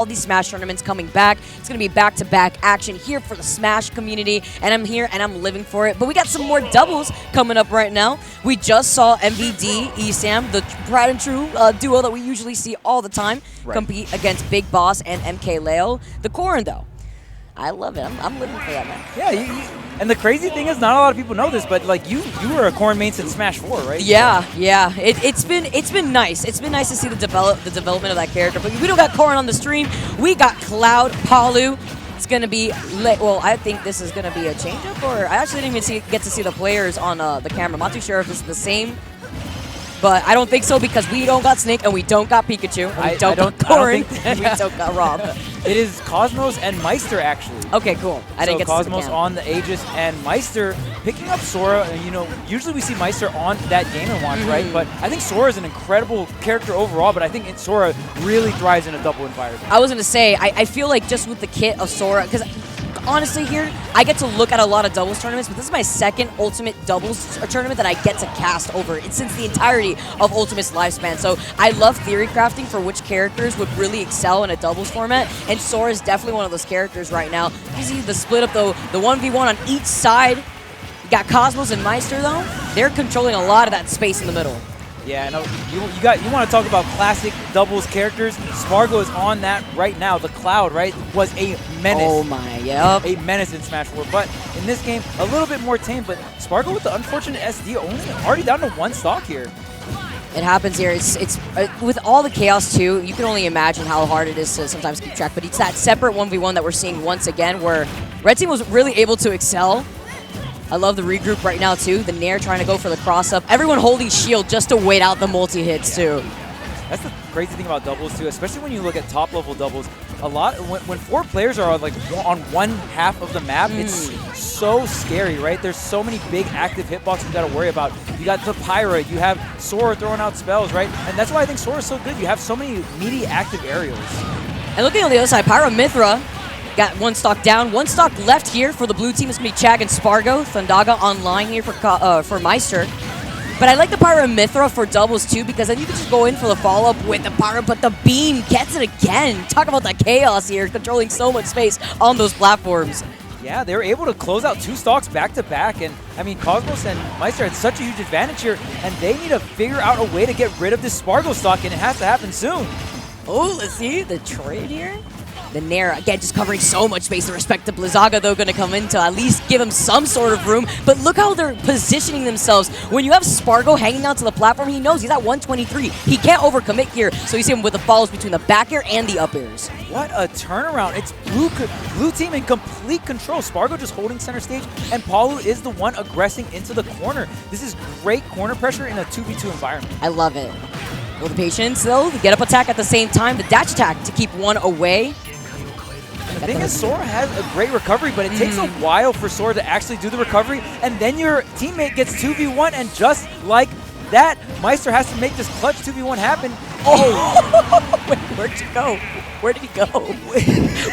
all these Smash tournaments coming back. It's going to be back-to-back action here for the Smash community, and I'm here and I'm living for it. But we got some more doubles coming up right now. We just saw MVD, ESAM, the tried and true duo that we usually see all the time, compete against Big Boss and MK Leo. The Corrin, though, I love it. I'm living for that, man. Yeah, and the crazy thing is, not a lot of people know this, but like you were a Corrin main since Smash 4, right? Yeah. It's been nice. It's been nice to see the development of that character. But we don't got Corrin on the stream. We got Cloud, Palu. It's gonna be well. I think this is gonna be a changeup, or I actually didn't even get to see the players on the camera. I'm not too sure if it's the same. But I don't think so, because we don't got Snake and we don't got Pikachu. And we don't got Corrin and we don't got Rob. It is Cosmos and Maister, actually. Okay, cool. I didn't get to see the Cosmos on the Aegis and Maister picking up Sora. And, you know, usually we see Maister on that Game & Watch, right? But I think Sora is an incredible character overall, but I think Sora really thrives in a double environment. I was going to say, I feel like just with the kit of Sora, because honestly here, I get to look at a lot of doubles tournaments, but this is my second Ultimate doubles tournament that I get to cast over since the entirety of Ultimate's lifespan. So I love theory crafting for which characters would really excel in a doubles format, and Sora is definitely one of those characters right now. You see the split up though, the 1v1 on each side. You got Cosmos and Maister though. They're controlling a lot of that space in the middle. Yeah, I know. You want to talk about classic doubles characters? Sparg0 is on that right now. The Cloud, right, was a menace. Oh my, yep. A menace in Smash 4. But in this game, a little bit more tame. But Sparg0 with the unfortunate SD, already down to one stock here. It happens here. It's with all the chaos too. You can only imagine how hard it is to sometimes keep track. But it's that separate 1v1 that we're seeing once again, where Red Team was really able to excel. I love the regroup right now, too. The Nair trying to go for the cross-up. Everyone holding shield just to wait out the multi-hits, too. That's the crazy thing about doubles, too, especially when you look at top-level doubles. A lot when 4 players are like on one half of the map, it's so scary, right? There's so many big active hitboxes you got to worry about. You got the Pyra, you have Sora throwing out spells, right? And that's why I think Sora's so good. You have so many meaty active aerials. And looking on the other side, Pyra Mithra got one stock down, one stock left here for the blue team. It's going to be Chag and Sparg0. Thundaga online here for Maister. But I like the Pyra Mithra for doubles too, because then you can just go in for the follow-up with the Pyra, but the beam gets it again. Talk about the chaos here, controlling so much space on those platforms. Yeah, they were able to close out 2 stocks back-to-back, and I mean, Cosmos and Maister had such a huge advantage here, and they need to figure out a way to get rid of this Sparg0 stock, and it has to happen soon. Oh, let's see the trade here. The Nair, again, just covering so much space. The respect to Blizzaga, though, going to come in to at least give him some sort of room. But look how they're positioning themselves. When you have Sparg0 hanging out to the platform, he knows he's at 123. He can't overcommit here, so you see him with the follows between the back air and the up airs. What a turnaround. It's blue team in complete control. Sparg0 just holding center stage, and Palu is the one aggressing into the corner. This is great corner pressure in a 2v2 environment. I love it. Well, the patience, though, the get-up attack at the same time, the dash attack to keep one away. The thing is, Sora has a great recovery, but it takes a while for Sora to actually do the recovery, and then your teammate gets 2v1, and just like that, Maister has to make this clutch 2v1 happen. Oh! Wait, where'd you go? Where did he go?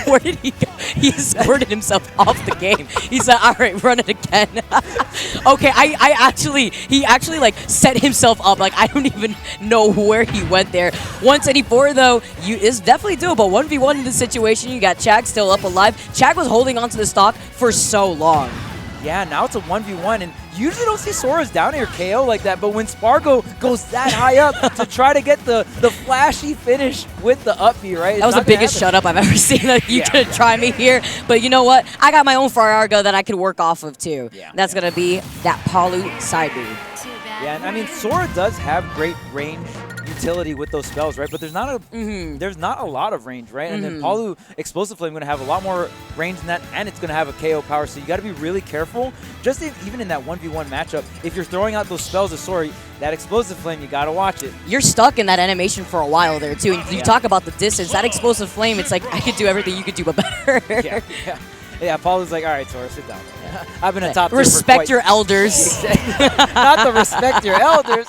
Where did he go? He squirted himself off the game. He said, all right, run it again. Okay, he actually like set himself up. Like, I don't even know where he went there. 174 though, is definitely doable. 1v1 in this situation, you got Chag still up alive. Chag was holding onto the stock for so long. Yeah, now it's a 1v1, and you usually don't see Sora's down air KO like that, but when Sparg0 goes that high up to try to get the flashy finish with the up B, right? That was the biggest shut up I've ever seen. Like, you could try me here, but you know what? I got my own Fararga that I could work off of too. Yeah, that's going to be that Palu side B. Yeah, and I mean, Sora does have great range utility with those spells, right? But there's not a lot of range, right? And then Palu Explosive Flame going to have a lot more range than that, and it's going to have a KO power. So you got to be really careful. Just even in that 1v1 matchup, if you're throwing out those spells of Sora, that Explosive Flame, you got to watch it. You're stuck in that animation for a while there too. And you talk about the distance. That Explosive Flame, it's like I could do everything you could do, but better. Yeah, Paulu's like, all right, Sora, sit down. Yeah. I've been a top tier respect your elders. Not the respect your elders.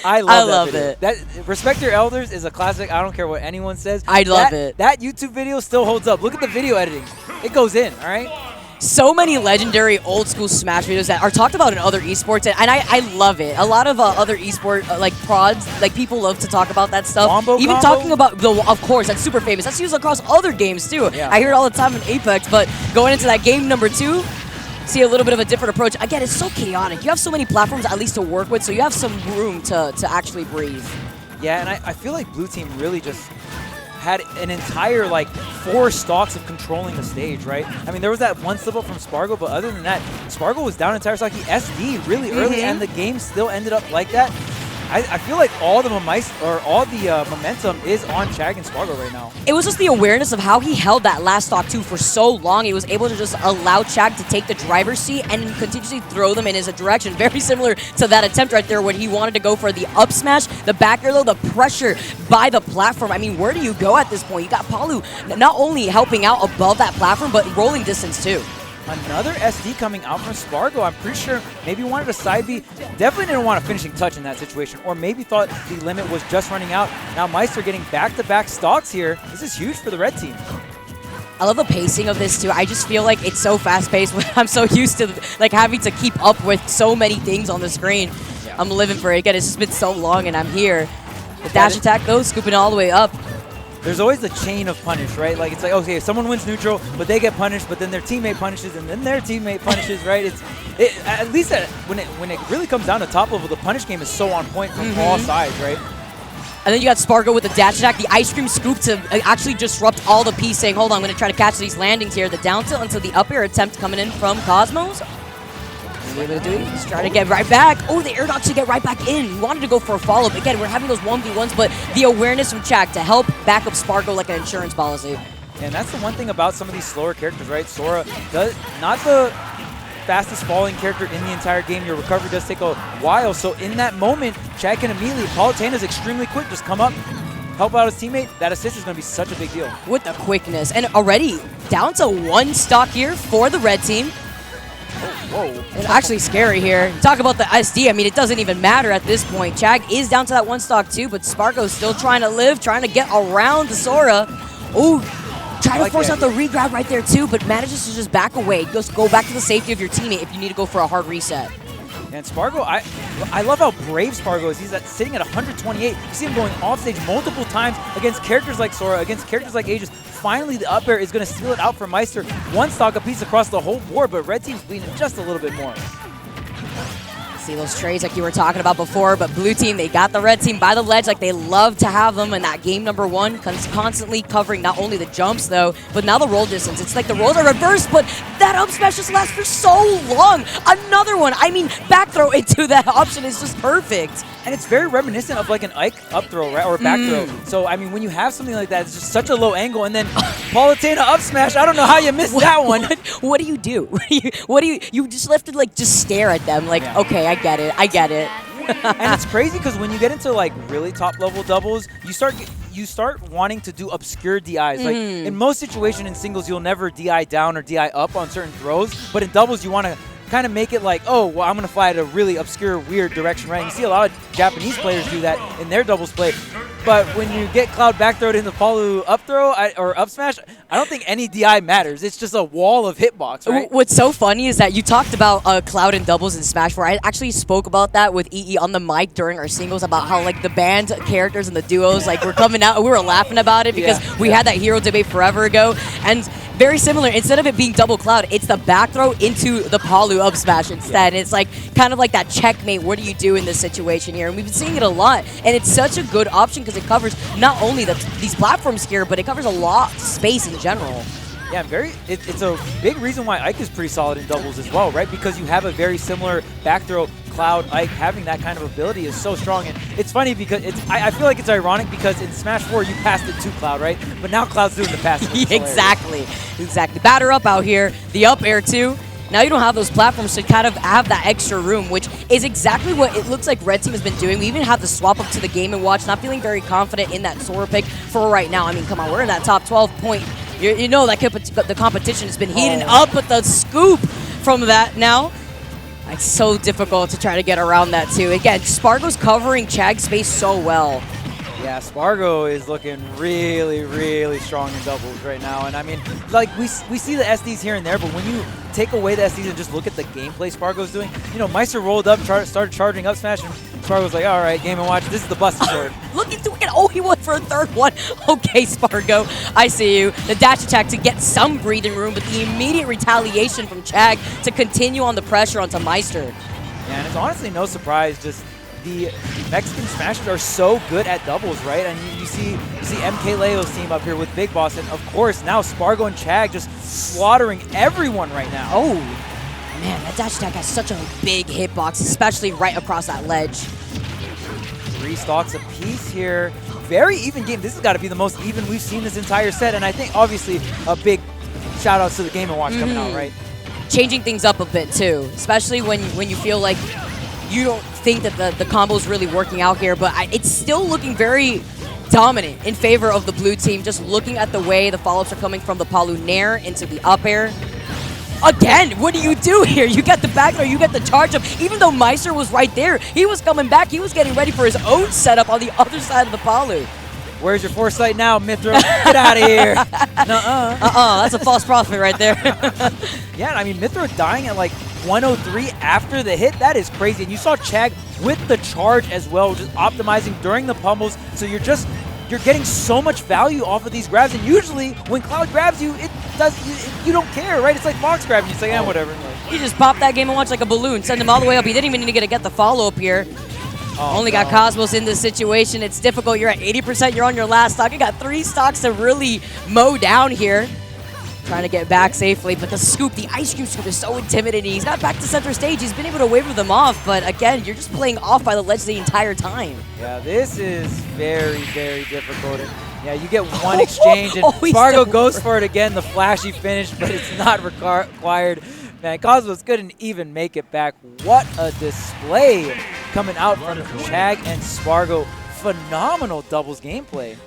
I love it. That respect your elders is a classic. I don't care what anyone says. I love it. That YouTube video still holds up. Look at the video editing. It goes in, all right? So many legendary old school Smash videos that are talked about in other esports, and I love it. A lot of other esport like prods, like people love to talk about that stuff. Wombo Even combo? talking about of course, that's super famous. That's used across other games too. Yeah. I hear it all the time in Apex, but going into that game number 2, see a little bit of a different approach. Again, it's so chaotic. You have so many platforms at least to work with, so you have some room to actually breathe. Yeah, and I feel like Blue Team really just had an entire, like, 4 stocks of controlling the stage, right? I mean, there was that one slip-up from Sparg0, but other than that, Sparg0 was down entire stock. He SD really early, and the game still ended up like that. I feel like all the momentum is on Chag and Sparg0 right now. It was just the awareness of how he held that last stock too for so long. He was able to just allow Chag to take the driver's seat and continuously throw them in his direction. Very similar to that attempt right there when he wanted to go for the up smash, the back air though, the pressure by the platform. I mean, where do you go at this point? You got Palu not only helping out above that platform, but rolling distance too. Another SD coming out from Sparg0. I'm pretty sure maybe wanted a side B. Definitely didn't want a finishing touch in that situation, or maybe thought the limit was just running out. Now Maister getting back-to-back stocks here. This is huge for the red team. I love the pacing of this too. I just feel like it's so fast-paced. I'm so used to like having to keep up with so many things on the screen. Yeah. I'm living for it. Again, it's just been so long, and I'm here. The dash attack though, scooping all the way up. There's always the chain of punish, right? Like, it's like, okay, if someone wins neutral, but they get punished, but then their teammate punishes, and then their teammate punishes, right? At least when it really comes down to top level, the punish game is so on point from all sides, right? And then you got Sparg0 with the dash attack, the ice cream scoop to actually disrupt all the piece, saying, hold on, I'm going to try to catch these landings here. The down tilt into the up air attempt coming in from Cosmos. Able to do it. He's trying to get right back. Oh, the air dodge to get right back in. He wanted to go for a follow-up. Again, we're having those 1v1s, but the awareness from Chag to help back up Sparg0 like an insurance policy. And that's the one thing about some of these slower characters, right? Sora does not the fastest falling character in the entire game. Your recovery does take a while. So in that moment, Chag can immediately, Palutena is extremely quick. Just come up, help out his teammate. That assist is going to be such a big deal. With the quickness. And already down to 1 stock here for the red team. Whoa. It's actually scary here. Talk about the SD. I mean, it doesn't even matter at this point. Chag is down to that 1 stock too, but Sparg0 still trying to live, trying to get around the Sora. Ooh, trying to force out the re-grab right there too, but manages to just back away. Just go back to the safety of your teammate if you need to go for a hard reset. And Sparg0, I love how brave Sparg0 is. He's sitting at 128. You see him going off stage multiple times against characters like Sora, against characters like Aegis. Finally, the up air is going to steal it out from Maister. 1 stock apiece across the whole board, but red team's bleeding just a little bit more. See those trades like you were talking about before, but blue team, they got the red team by the ledge like they love to have them in that game number 1, constantly covering not only the jumps though, but now the roll distance. It's like the rolls are reversed, but that up smash just lasts for so long. Another one. I mean, back throw into that option is just perfect. And it's very reminiscent of like an Ike up throw, right? Or back throw. So, I mean, when you have something like that, it's just such a low angle. And then Palutena up smash, I don't know how you missed that one. What do you do? What do you just left to like just stare at them like, okay, I get it. And it's crazy because when you get into like really top level doubles, you start wanting to do obscure DIs. Like in most situations in singles, you'll never DI down or DI up on certain throws. But in doubles, you want to kind of make it like, oh, well, I'm going to fly at a really obscure, weird direction, right? And you see a lot of Japanese players do that in their doubles play. But when you get Cloud back throwed into Palu up throw or up smash, I don't think any DI matters. It's just a wall of hitbox, right? What's so funny is that you talked about Cloud and doubles in Smash 4. I actually spoke about that with EE on the mic during our singles about how like the band characters and the duos like were coming out. We were laughing about it because we had that hero debate forever ago. And very similar. Instead of it being double Cloud, it's the back throw into the Palu up smash instead. It's like kind of like that checkmate. What do you do in this situation here? And we've been seeing it a lot. And it's such a good option because it covers not only these platforms here, but it covers a lot of space in general. Yeah, it's a big reason why Ike is pretty solid in doubles as well, right? Because you have a very similar back throw. Cloud, Ike, having that kind of ability is so strong. And it's funny because I feel like it's ironic because in Smash 4 you passed it to Cloud, right? But now Cloud's doing the passing. Exactly. Batter up out here. The up air too. Now you don't have those platforms to kind of have that extra room, which is exactly what it looks like Red Team has been doing. We even have the swap up to the Game & Watch, not feeling very confident in that Sora pick for right now. I mean, come on, we're in that top 12 point. You know that the competition has been heating up, but the scoop from that now. It's so difficult to try to get around that too. Again, Sparg0's covering Chag's space so well. Yeah, Sparg0 is looking really, really strong in doubles right now. And I mean, like, we see the SDs here and there, but when you take away the SDs and just look at the gameplay Sparg0's doing, you know, Maister rolled up, started charging up smash, and Sparg0's like, all right, game and watch, this is the busted sword. Look into it. Oh, he went for a third one. Okay, Sparg0, I see you. The dash attack to get some breathing room, but the immediate retaliation from Chag to continue on the pressure onto Maister. Yeah, and it's honestly no surprise, just the Mexican Smashers are so good at doubles, right? And you see MK Leo's team up here with Big Boss, and of course now Sparg0 and Chag just slaughtering everyone right now. Oh, man, that dash attack has such a big hitbox, especially right across that ledge. 3 stocks apiece here. Very even game. This has got to be the most even we've seen this entire set, and I think obviously a big shout out to the Game & Watch coming out, right? Changing things up a bit too, especially when you feel like you don't think that the combo is really working out here, but it's still looking very dominant in favor of the blue team. Just looking at the way the follow-ups are coming from the Palu Nair into the up air. Again, what do you do here? You get the back air, you get the charge up. Even though Maister was right there, he was coming back, he was getting ready for his own setup on the other side of the Palu. Where's your foresight now, Mithra? Get out of here. Nuh-uh. That's a false prophet right there. Yeah, I mean, Mithra dying at like 103 after the hit, that is crazy. And you saw Chag with the charge as well, just optimizing during the pummels. So you're getting so much value off of these grabs. And usually when Cloud grabs you, you don't care, right? It's like Fox grabbing you. It's like, yeah, whatever. You just pop that Game & Watch like a balloon, send him all the way up. He didn't even need to get the follow-up here. Only got Cosmos in this situation. It's difficult. You're at 80%. You're on your last stock. You got 3 stocks to really mow down here. Trying to get back safely, but the scoop, the ice cream scoop is so intimidating. He's got back to center stage. He's been able to waver them off, but again, you're just playing off by the ledge the entire time. Yeah, this is very, very difficult. And yeah, you get one exchange, and he Sparg0 goes for it again, the flashy finish, but it's not required. Man, Cosmos couldn't even make it back. What a display coming out from Chag and Sparg0. Phenomenal doubles gameplay.